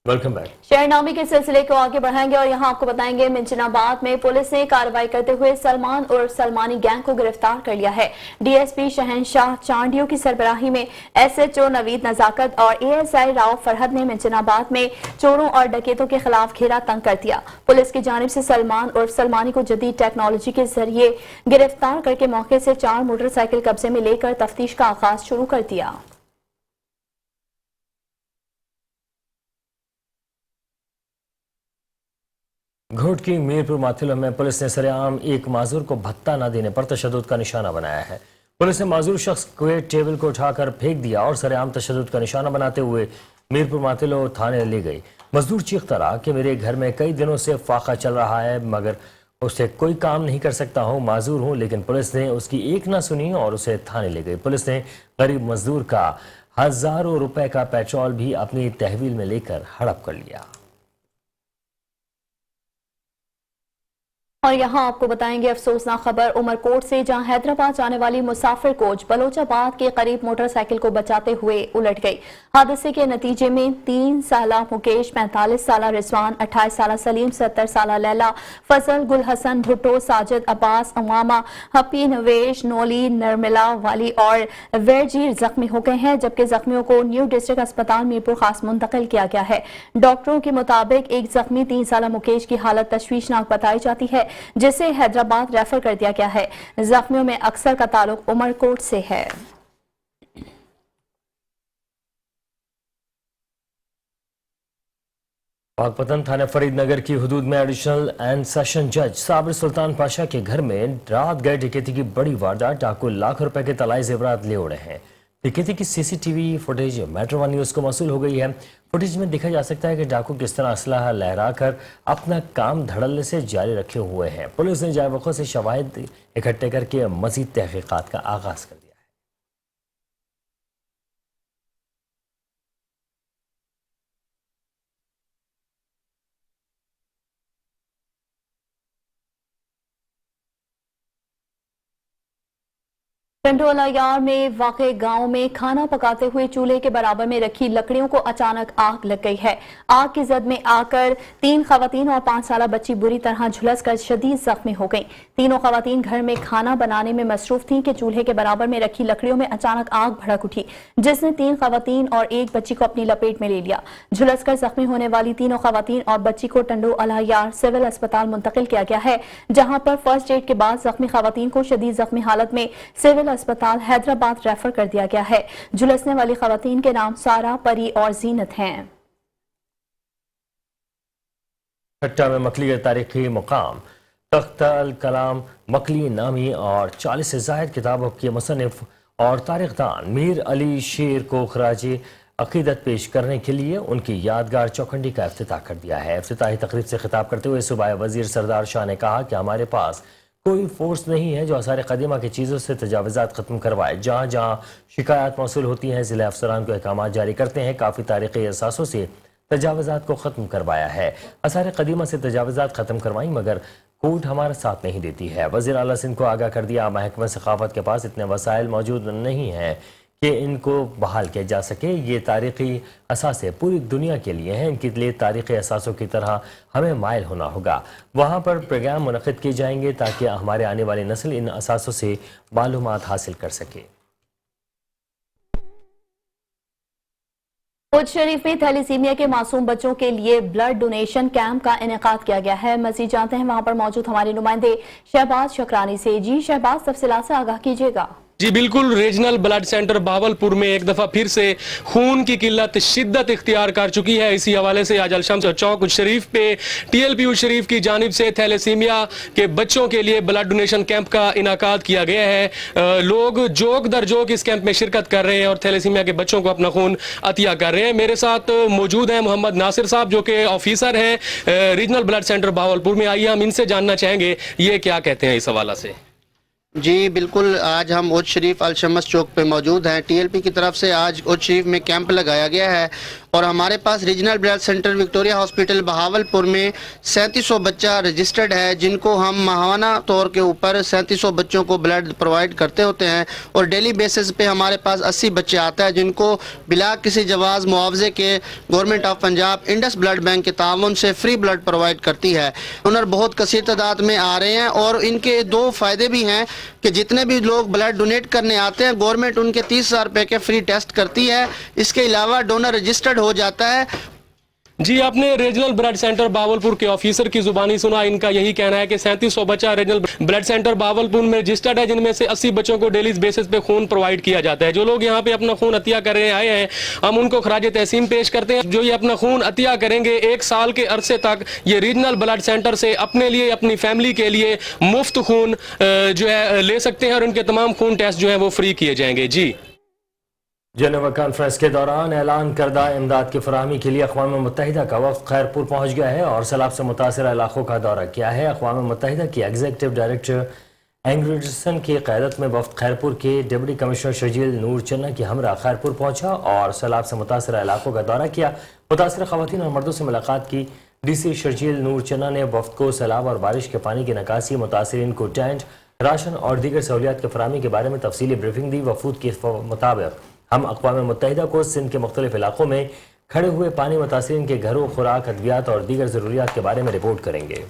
Welcome back. शहरनामे के सिलसिले को आगे बढ़ाएंगे और यहाँ आपको बताएंगे मिंचनाबाद में पुलिस ने कार्रवाई करते हुए सलमान और सलमानी गैंग को गिरफ्तार कर लिया है। डीएसपी शहनशाह चांडियों की सरबराही में एसएचओ नवीद नजाकत और एएसआई राव फरहद ने मिंचनाबाद में चोरों और डकैतों के खिलाफ घेरा तंग कर दिया। पुलिस की जानिब से सलमान और सलमानी को जदीद टेक्नोलॉजी के जरिए गिरफ्तार करके मौके से 4 मोटरसाइकिल कब्जे में लेकर तफ्तीश का आगाज शुरू कर दिया। घोट की मीरपुर माथिला में पुलिस ने सरेआम एक माजूर को भत्ता न देने पर तशद्दुद का निशाना बनाया है। पुलिस ने माजूर शख्स के टेबल को उठाकर फेंक दिया और सरेआम तशद्दुद का निशाना बनाते हुए मीरपुर माथिला थाने ले गई। मजदूर चीखता रहा कि मेरे घर में कई दिनों से फाका चल रहा है, मगर उसे कोई काम नहीं कर सकता हूँ, माजूर हूँ। लेकिन पुलिस ने उसकी एक ना सुनी और उसे थाने ले गई। पुलिस ने गरीब मजदूर का हजारों रुपए का पेट्रोल भी अपनी तहवील में लेकर हड़प कर लिया। और यहाँ आपको बताएंगे अफसोसनाक खबर उमरकोट से, जहां हैदराबाद जाने वाली मुसाफिर कोच बलोचाबाद के करीब मोटरसाइकिल को बचाते हुए उलट गई। हादसे के नतीजे में 3 साला मुकेश, 45 साला रिजवान, 28 साला सलीम, 70 साला लैला, फजल, गुल हसन, भुट्टो, साजिद, अब्बास, अमामा, हपी, नवेश, नोली, नरमिला वाली और वेरजीर जख्मी हो गए हैं, जबकि जख्मियों को न्यू डिस्ट्रिक्ट अस्पताल मीरपुर खास मुंतकिल किया गया है। डॉक्टरों के मुताबिक एक जख्मी 3 साला मुकेश की हालत तशवीशनाक बताई जाती है, जिसे हैदराबाद रेफर कर दिया गया है। जख्मियों में अक्सर का ताल्लुक उमरकोट से है। पाकपतन थाना फरीदनगर की हुदूद में एडिशनल एंड सेशन जज साबिर सुल्तान पाशा के घर में रात गए डकैती की बड़ी वारदात। डाकू लाख रुपए के तलाई जेवरात ले उड़े हैं। डकैती की CCTV footage metro one news को मौसूल हो गई है। फुटेज में देखा जा सकता है कि डाकू किस तरह असलहा लहराकर अपना काम धड़ल्ले से जारी रखे हुए हैं। पुलिस ने जाए वक्त से शवाहिद इकट्ठे करके मजीद तहकीकात का आगाज कर दिया। टंडोलायार में वाक़े गांव में खाना पकाते हुए चूल्हे के बराबर में रखी लकड़ियों को अचानक आग लग गई है। आग की जद में आकर 3 खवातीन और 5 साला बच्ची बुरी तरह झुलस कर शदीद जख्मी हो गईं। तीनों खवातीन घर में खाना बनाने में मसरूफ थीं कि चूल्हे के बराबर में रखी लकड़ियों में अचानक आग भड़क उठी, जिसने 3 खवातीन और एक बच्ची को अपनी लपेट में ले लिया। झुलस कर जख्मी होने वाली तीनों खवातीन और बच्ची को टंडोलायार सिविल अस्पताल मुंतकिल किया गया है, जहां पर फर्स्ट एड के बाद जख्मी खवातीन को शदीद जख्मी हालत में सिविल अस्पताल हैदराबाद रेफर कर दिया गया है। झुलसने वाली खवातीन के नाम सारा, परी और जीनत हैं। खट्टा में मकली का तारीखी मुकाम तख्त अल कलाम मकली नामी और 40 से ज़ायद किताबों के मुसन्निफ और तारीखदान मीर अली शेर को खराजी अकीदत पेश करने के लिए उनकी यादगार चौखंडी का इफ्तिताह कर दिया है। इफ्तिताही तकरीब से खिताब करते हुए सूबाई वजीर सरदार शाह ने कहा कि हमारे पास कोई फोर्स नहीं है जो आसार कदीमा की चीज़ों से तजावज़ात ख़त्म करवाए। जहाँ जहाँ शिकायत मौसूल होती हैं ज़िला अफसरान को अहकाम जारी करते हैं। काफ़ी तारीख़ी असासों से तजावज़ात को ख़त्म करवाया है। आसार कदीमा से तजावज़ात ख़त्म करवाई मगर कोर्ट हमारा साथ नहीं देती है। वज़ीर आला सिंध को आगाह कर दिया, महकमा सखावत के पास इतने वसाइल मौजूद नहीं हैं कि इनको बहाल किया जा सके। ये तारीख़ी असासे पूरी दुनिया के लिए हैं, इनके लिए तारीख़ी असासों की तरह हमें माइल होना होगा। वहाँ पर प्रोग्राम मुनक़िद किए जाएंगे ताकि हमारे आने वाली नस्ल इन असासों से मालूमात हासिल कर सके। कोट शरीफ में थैलेसीमिया के मासूम बच्चों के लिए ब्लड डोनेशन कैंप का इनेकाद किया गया है। मज़ीद जानते हैं वहां पर मौजूद हमारे नुमाइंदे शहबाज शकरानी से। जी शहबाज, तफसीलात से आगाह कीजिएगा। जी बिल्कुल, रीजनल ब्लड सेंटर बहावलपुर में एक दफ़ा फिर से खून की किल्लत शिद्दत इख्तियार कर चुकी है। इसी हवाले से आज अलशम्स चौक शरीफ पे TLPU शरीफ की जानिब से थैलेसीमिया के बच्चों के लिए ब्लड डोनेशन कैंप का इनाकाद किया गया है। लोग जोक दर जोक इस कैंप में शिरकत कर रहे हैं और थैलेसीमिया के बच्चों को अपना खून अतिया कर रहे हैं। मेरे साथ मौजूद हैं मोहम्मद नासिर साहब जो कि ऑफिसर हैं रीजनल ब्लड सेंटर बहावलपुर में। आइए हम इनसे जानना चाहेंगे ये क्या कहते हैं इस हवाला से। जी बिल्कुल, आज हम ओज शरीफ अलशमस चौक पे मौजूद हैं। TLP की तरफ से आज ओज शरीफ में कैंप लगाया गया है और हमारे पास regional blood centre Victoria hospital Bahawalpur में 3700 बच्चा रजिस्टर्ड है, जिनको हम माहाना तौर के ऊपर 3700 बच्चों को ब्लड प्रोवाइड करते होते हैं और डेली बेसिस पे हमारे पास 80 बच्चे आते हैं जिनको बिला किसी जवाज़ मुआवजे के government of Punjab Indus blood bank के ताउन से फ्री ब्लड प्रोवाइड करती है। डोनर बहुत कसीर तादाद में आ रहे हैं और इनके दो फ़ायदे भी हैं कि जितने भी लोग ब्लड डोनेट करने आते हैं गवर्नमेंट उनके 30,000 रुपये के फ्री टेस्ट करती है। इसके अलावा डोनर रजिस्टर्ड हो जाता है। जी, आपने रीजनल ब्लड सेंटर बहावलपुर के ऑफिसर की जुबानी सुना। इनका यही कहना है कि 3700 बच्चा रीजनल ब्लड सेंटर बहावलपुर में रजिस्टर्ड है, जिनमें से 80 बच्चों को डेली बेसिस पे खून प्रोवाइड किया जाता है। जो लोग यहाँ पे अपना खून अतिया करने आए हैं हम उनको खराज तहसीन पेश करते हैं। जो ये अपना खून अतिया करेंगे 1 साल के अरसे तक ये रीजनल ब्लड सेंटर से अपने लिए अपनी फैमिली के लिए मुफ्त खून जो है ले सकते हैं और उनके तमाम खून टेस्ट जो है वो फ्री किए जाएंगे। जी, जेनेवा कॉन्फ्रेंस के दौरान ऐलान करदा इमदाद की फराहमी के लिए अक़वाम मुत्तहिदा का वफ़द खैरपुर पहुँच गया है और सैलाब से मुतासर इलाकों का दौरा किया है। अक़वाम मुत्तहिदा की एग्जीक्यूटिव डायरेक्टर एंग्रिडसन की क़यादत में वफ़द खैरपुर के डिप्टी कमिश्नर शर्जील नूर चन्ना की हमरा खैरपुर पहुँचा और सैलाब से मुतासर इलाकों का दौरा किया। मुतासर ख़वातीन और मर्दों से मुलाकात की। DC शर्जील नूर चन्ना ने वफ़द को सैलाब और बारिश के पानी की निकासी, मुतासरीन को टेंट, राशन और दीगर सहूलियात की फराहमी के बारे में तफसीली ब्रीफिंग दी। वफूद के मुताबिक हम अक़वाम मुत्तहिदा को सिंध के मुख्तलिफ इलाकों में खड़े हुए पानी मुतासरीन के घरों, खुराक, अद्वियात और दीगर ज़रूरियात के बारे में रिपोर्ट करेंगे।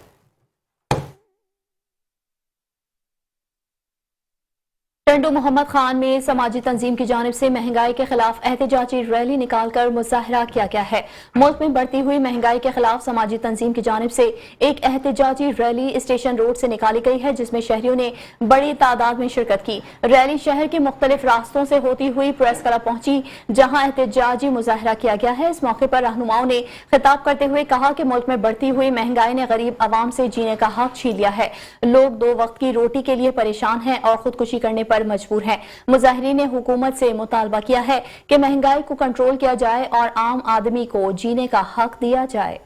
टंडू मोहम्मद खान में समाजी तंजीम की जानिब से महंगाई के खिलाफ एहतजाजी रैली निकालकर मुजाहरा किया गया है। मुल्क में बढ़ती हुई महंगाई के खिलाफ समाजी तंजीम की जानिब से एक एहतजाजी रैली स्टेशन रोड से निकाली गई है, जिसमें शहरियों ने बड़ी तादाद में शिरकत की। रैली शहर के मुख्तलिफ रास्तों से होती हुई प्रेस क्लब पहुंची, जहां एहतजाजी मुजाहरा किया गया है। इस मौके पर रहनुमाओं ने खिताब करते हुए कहा कि मुल्क में बढ़ती हुई महंगाई ने गरीब आवाम से जीने का हक छीन लिया है। लोग 2 वक्त की रोटी के लिए परेशान हैं और खुदकुशी करने पर मजबूर हैं। मुजाहिरीन ने हुकूमत से मुतालबा किया है कि महंगाई को कंट्रोल किया जाए और आम आदमी को जीने का हक दिया जाए।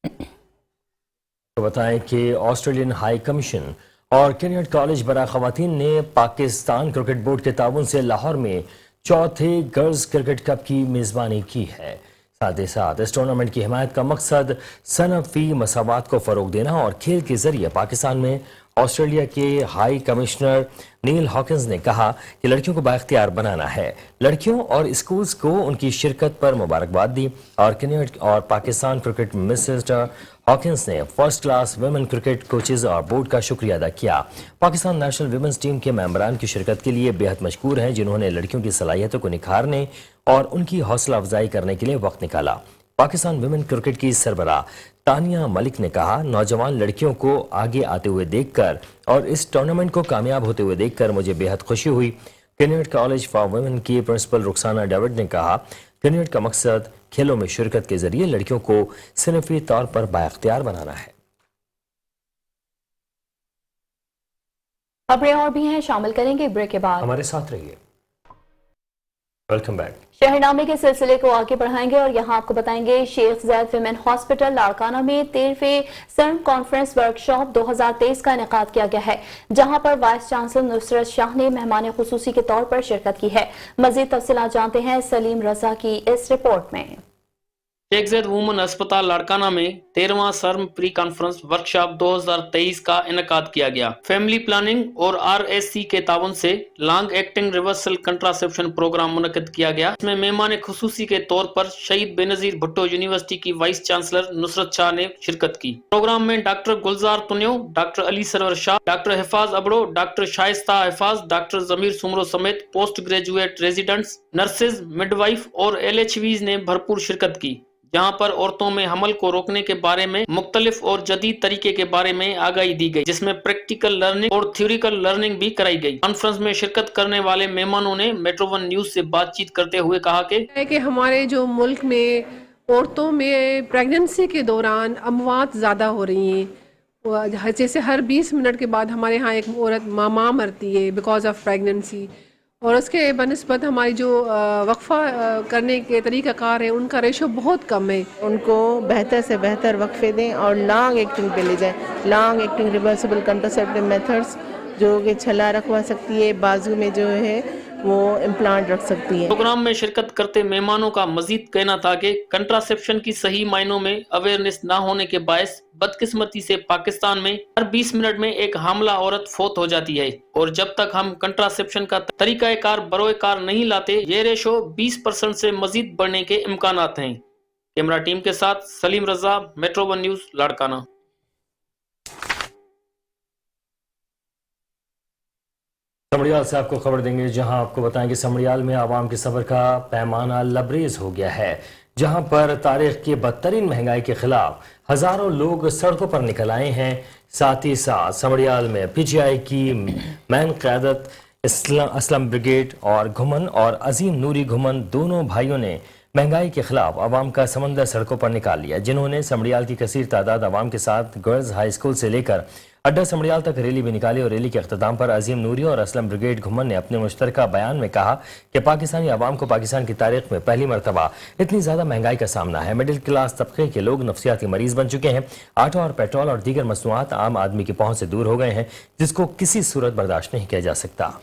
तो बताएं कि ऑस्ट्रेलियन हाई कमीशन और कैनियट कॉलेज बरा खवातीन ने पाकिस्तान क्रिकेट बोर्ड के ताउन से लाहौर में चौथे गर्ल्स क्रिकेट कप की मेजबानी की है। साथ ही साथ इस टूर्नामेंट की हिमायत का मकसद सनफी मसावात को फरोग देना और खेल के जरिए पाकिस्तान में ऑस्ट्रेलिया के हाई कमिश्नर नील हॉकिंस ने कहा कि लड़कियों को बाइख्तियार बनाना है। लड़कियों और स्कूल्स को उनकी शिरकत पर मुबारकबाद दी और कैनियट और पाकिस्तान क्रिकेट मिनिस्टर हॉकिंस ने first class women cricket coaches और बोर्ड का शुक्रिया अदा किया। पाकिस्तान नेशनल वुमेन्स टीम के मेंबरान की शिरकत के लिए बेहद मशकूर हैं, जिन्होंने लड़कियों की सलाहियतों को निखारने और उनकी हौसला अफजाई करने के लिए वक्त निकाला। पाकिस्तान वुमेन क्रिकेट की सरबराह तानिया मलिक ने कहा, नौजवान लड़कियों को आगे आते हुए देखकर और इस टूर्नामेंट को कामयाब होते हुए देखकर मुझे बेहद खुशी हुई। कैनियट कॉलेज फॉर वुमेन की प्रिंसिपल रुखसाना डेविड ने कहा, कैनियट का मकसद खेलों में शिरकत के जरिए लड़कियों को सिनफी तौर पर बाइख्तियार बनाना है। खबरें और भी हैं, शामिल करेंगे ब्रेक के बाद। हमारे साथ रहिए। Welcome back. शहरनामे के सिलसिले को आगे बढ़ाएंगे और यहाँ आपको बताएंगे शेख ज़ैद विमेन हॉस्पिटल लाड़काना में 13वें सर्म कॉन्फ्रेंस वर्कशॉप 2023 का इनेकाद किया गया है, जहाँ पर वाइस चांसलर नुसरत शाह ने मेहमान खुसूसी के तौर पर शिरकत की है। मजीद तफसीलात जानते हैं सलीम रजा की इस रिपोर्ट में। शेख ज़ैद वुमन अस्पताल लाड़काना में 13वां सर्म प्री कॉन्फ्रेंस वर्कशॉप 2023 का इनेकाद किया गया। फैमिली प्लानिंग और RSC के ताउन से long acting reversible contraception program मुनक्किद किया गया। इसमें मेहमान खुसूसी के तौर पर शहीद बेनजीर भुट्टो यूनिवर्सिटी की वाइस चांसलर नुसरत शाह ने शिरकत की। प्रोग्राम में doctor Gulzar Tunio, doctor Ali Sarwar Shah, doctor Hifaz Abro, doctor Shaista Hifaz, doctor Zameer Soomro समेत post graduate residents, nurses, midwife और LHVs ने भरपूर शिरकत की, जहां पर औरतों में हमल को रोकने के बारे में मुख्तलिफ और जदीद तरीके के बारे में आगाही दी गई, जिसमें प्रैक्टिकल लर्निंग और थ्योरिकल लर्निंग भी कराई गई। कॉन्फ्रेंस में शिरकत करने वाले मेहमानों ने मेट्रो 1 न्यूज से बातचीत करते हुए कहा कि हमारे जो मुल्क में औरतों में प्रेगनेंसी के दौरान अमवात ज़्यादा हो रही हैं। जैसे हर 20 मिनट के बाद हमारे यहाँ एक औरत माँ मरती है बिकॉज ऑफ प्रेगनेंसी, और उसके बनिस्बत हमारी जो वक्फा करने के तरीक़ाकार है उनका रेशो बहुत कम है। उनको बेहतर से बेहतर वक्फे दें और लॉन्ग एक्टिंग पे ले जाएं। Long acting reversible contraceptive methods जो कि छला रखवा सकती है, बाजू में जो है वो इम्प्लांट रख सकती है। प्रोग्राम में शिरकत करते मेहमानों का मजीद कहना था कि कंट्रासेप्शन की सही मायनों में अवेयरनेस न होने के बायस बदकिस्मती से पाकिस्तान में हर 20 मिनट में एक हामला औरत फौत हो जाती है, और जब तक हम कंट्रासेप्शन का तरीकाकार बरोएकार नहीं लाते ये रेशो 20% से मजीद बढ़ने के इम्कानात हैं। कैमरा टीम के साथ सलीम रजा, मेट्रो 1 न्यूज, लाड़काना। समड़ियाल से आपको खबर देंगे, जहां आपको बताएंगे समड़ियाल में आवाम के सब्र का पैमाना लबरेज हो गया है, जहां पर तारीख की बदतरीन महंगाई के खिलाफ हजारों लोग सड़कों पर निकल आए हैं। साथ ही साथ समड़ियाल में PTI की मैन क़यादत असलम ब्रिगेड और घुमन और अजीम नूरी घुमन दोनों भाइयों ने महंगाई के खिलाफ आवाम का समंदर सड़कों पर निकाल लिया, जिन्होंने समड़ियाल की कसीर तादाद आवाम के साथ गर्ल्स हाई स्कूल से लेकर अड्डा समड़ियाल तक रैली भी निकाली। और रैली के अख्ताम पर अजीम नूरी और असलम ब्रिगेड घुमन ने अपने मुश्तरका बयान में कहा कि पाकिस्तानी आवाम को पाकिस्तान की तारीख में पहली मरतबा इतनी ज़्यादा महंगाई का सामना है। मिडिल क्लास तबके के लोग नफसियाती मरीज बन चुके हैं। आटा और पेट्रोल और दीगर मसनूआत आम आदमी की पहुंच से दूर हो गए हैं, जिसको किसी सूरत बर्दाश्त नहीं किया जा सकता।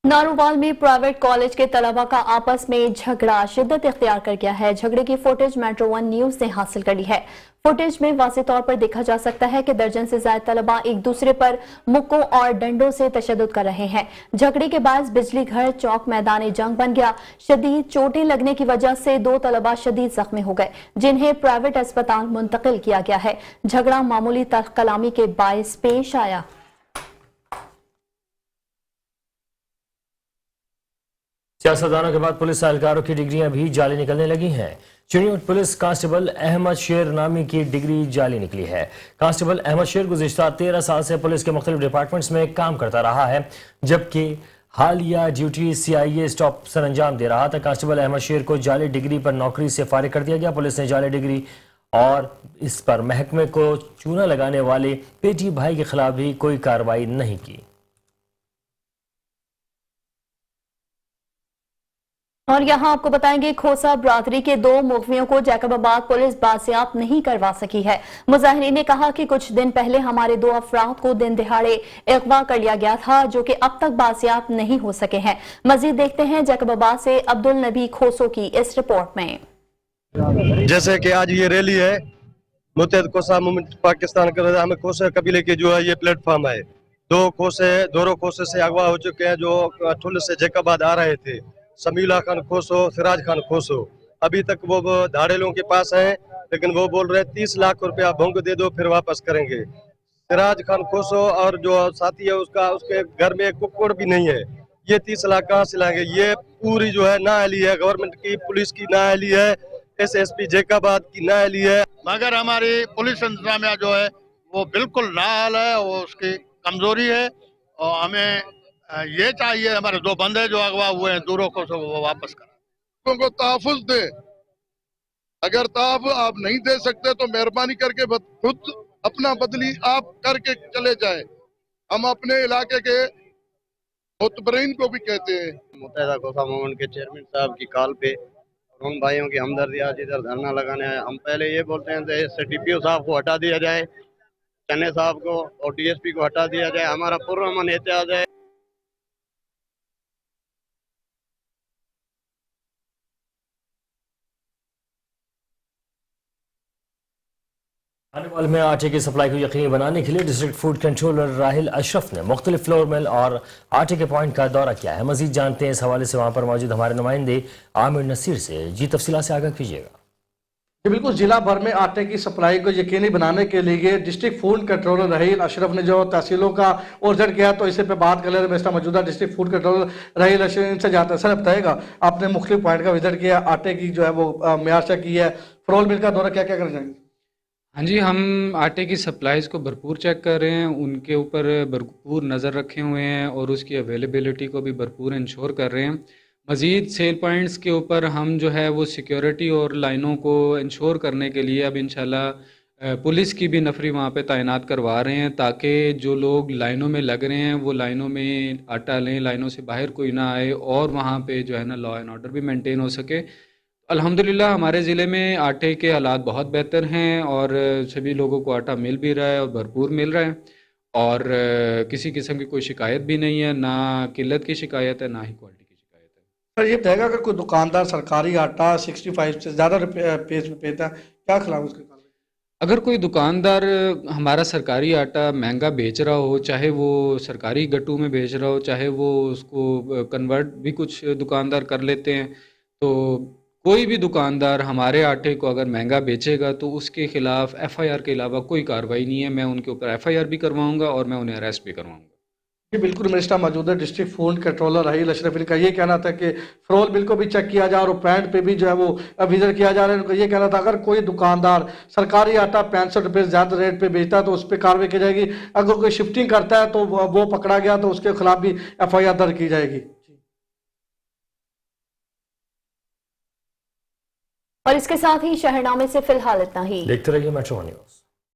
नारोवाल में प्राइवेट कॉलेज के तलबा का आपस में झगड़ा शिद्दत इख्तियार कर गया है। झगड़े की फुटेज मेट्रो 1 न्यूज ने हासिल कर ली है। फुटेज में वाज़ेह तौर पर देखा जा सकता है कि दर्जन से ज्यादा तलबा एक दूसरे पर मुक्कों और डंडों से तशद्दुद कर रहे हैं। झगड़े के बाद बिजली घर चौक मैदान जंग बन गया। शदीद चोटें लगने की वजह से 2 तलबा शदीद जख्मी हो गए, जिन्हें प्राइवेट अस्पताल मुंतकिल किया गया है। झगड़ा मामूली तल्ख कलामी के बायस पेश आया। सियासतदानों के बाद पुलिस एहलकारों की डिग्रियां भी जाली निकलने लगी हैं। चिड़ियोट पुलिस कांस्टेबल अहमद शेर नामी की डिग्री जाली निकली है। कांस्टेबल अहमद शेर गुज़िश्ता 13 साल से पुलिस के मुख्तलिफ डिपार्टमेंट्स में काम करता रहा है, जबकि हालिया ड्यूटी CIA स्टॉप सर अंजाम दे रहा था। कांस्टेबल अहमद शेर को जाली डिग्री पर नौकरी से फारिग कर दिया गया। पुलिस ने जाली डिग्री और इस पर महकमे को चूना लगाने वाले पेटी भाई के खिलाफ भी कोई कार्रवाई नहीं की। और यहाँ आपको बताएंगे खोसा बरादरी के 2 मुखबियों को जैकबाबाद पुलिस बाजियाब नहीं करवा सकी है। मुजाहिरीन ने कहा कि कुछ दिन पहले हमारे 2 अफराद को दिन दिहाड़े अगवा कर लिया गया था, जो कि अब तक बाजियाब नहीं हो सके हैं। मजीद देखते हैं जैकबाबाद से अब्दुल नबी खोसो की इस रिपोर्ट में। जैसे कि आज ये रैली है मुत्तहिद कोसा मूवमेंट पाकिस्तान के हमें कोसे कबीले की जो है ये प्लेटफॉर्म है। 2 कोसे से अगवा हो चुके हैं जो ठुल से जैकबाबाद आ रहे थे। समीला खान खोसो, सिराज खान खोसो, अभी तक वो धाड़ेलों के पास हैं, लेकिन वो बोल रहे 30 लाख रुपया भोंग दे दो फिर वापस करेंगे। सिराज खान खोसो और जो साथी है उसके घर में एक कुक्कुड़ भी नहीं है। ये 30 लाख कहाँ से लाएंगे? ये पूरी जो है नाअहली है, गवर्नमेंट की पुलिस की नाअहली है, SSP जैकबाबाद की नाअहली है। मगर हमारी पुलिस इंतजामिया जो है वो बिल्कुल नाअहल है, वो उसकी कमजोरी है, और हमें ये चाहिए हमारे 2 बंदे जो अगवा हुए हैं दूरों को वो वापस करें। को तहफ़्फ़ुज़ दे, अगर तहफ़्फ़ुज़ आप नहीं दे सकते तो मेहरबानी करके खुद अपना बदली आप करके चले जाएं। हम अपने इलाके के मुतबरीन को भी कहते हैं। मुत्तहिदा कोसा मूवमेंट के चेयरमैन साहब की कॉल पे उन भाइयों की हमदर्दी आज इधर धरना लगाने आए। हम पहले ये बोलते हैं कि DPO साहब को हटा दिया जाए, चन्ने साहब को और DSP को हटा दिया जाए, हमारा पुरअमन एहतियाज है। आने वाले में आटे की सप्लाई को यकीनी बनाने के लिए district food controller Rahil Ashraf ने मुख्तलिफ फ्लोर मिल और आटे के पॉइंट का दौरा किया है। मजीद जानते हैं इस हवाले से वहां पर मौजूद हमारे नुमाइंदे आमिर नसीर से। जी तफसीला से आगाह कीजिएगा। जी बिल्कुल, जिला भर में आटे की सप्लाई को यकीनी बनाने के लिए district food controller Rahil Ashraf ने जो तहसीलों का विजिट किया, तो इसे पे बात कर ले रहे हैं मौजूदा district food controller Rahil Ashraf. इनसे जाता है, सर बताएगा आपने मुख्तलिफ पॉइंट का विजिट किया, आटे की जो है वो मियार चेक की है, फ्लोर मिल का दौरा क्या क्या करना चाहिए? हाँ जी, हम आटे की सप्लाईज़ को भरपूर चेक कर रहे हैं, उनके ऊपर भरपूर नज़र रखे हुए हैं और उसकी अवेलेबिलिटी को भी भरपूर इंश्योर कर रहे हैं। मज़ीद सेल पॉइंट्स के ऊपर हम जो है वो सिक्योरिटी और लाइनों को इंश्योर करने के लिए अब इंशाल्लाह पुलिस की भी नफरी वहाँ पे तैनात करवा रहे हैं, ताकि जो लोग लाइनों में लग रहे हैं वो लाइनों में आटा लें, लाइनों से बाहर कोई ना आए और वहाँ पे जो है ना लॉ एंड ऑर्डर भी मेंटेन हो सके। अल्हम्दुलिल्लाह हमारे ज़िले में आटे के हालात बहुत बेहतर हैं और सभी लोगों को आटा मिल भी रहा है और भरपूर मिल रहा है और किसी किस्म की कोई शिकायत भी नहीं है, ना किल्लत की शिकायत है ना ही क्वालिटी की शिकायत है। सर ये बताएगा अगर कोई दुकानदार सरकारी आटा 65 से ज़्यादा पेज में बेचता है, क्या खिलाफ उसके? अगर कोई दुकानदार हमारा सरकारी आटा महंगा बेच रहा हो, चाहे वो सरकारी गट्टू में बेच रहा हो, चाहे वो उसको कन्वर्ट भी कुछ दुकानदार कर लेते हैं, तो कोई भी दुकानदार हमारे आटे को अगर महंगा बेचेगा तो उसके खिलाफ FIR के अलावा कोई कार्रवाई नहीं है। मैं उनके ऊपर FIR भी करवाऊंगा और मैं उन्हें अरेस्ट भी करवाऊंगा। जी बिल्कुल, मिनिस्टर मौजूद है district food controller Rahil Ashraf. इनका ये कहना था कि फ्रोल बिल को भी चेक किया जा और पैंट पे भी जो है वो विजिट किया जा रहा है। उनका ये कहना था अगर कोई दुकानदार सरकारी आटा 65 रुपये ज़्यादा रेट पे बेचता है तो उस पर कार्रवाई की जाएगी, अगर कोई शिफ्टिंग करता है तो वो पकड़ा गया तो उसके खिलाफ भी FIR दर्ज की जाएगी। और इसके साथ ही शहरनामे से फिलहाल इतना ही। देखते रहिए मेट्रो न्यूज़।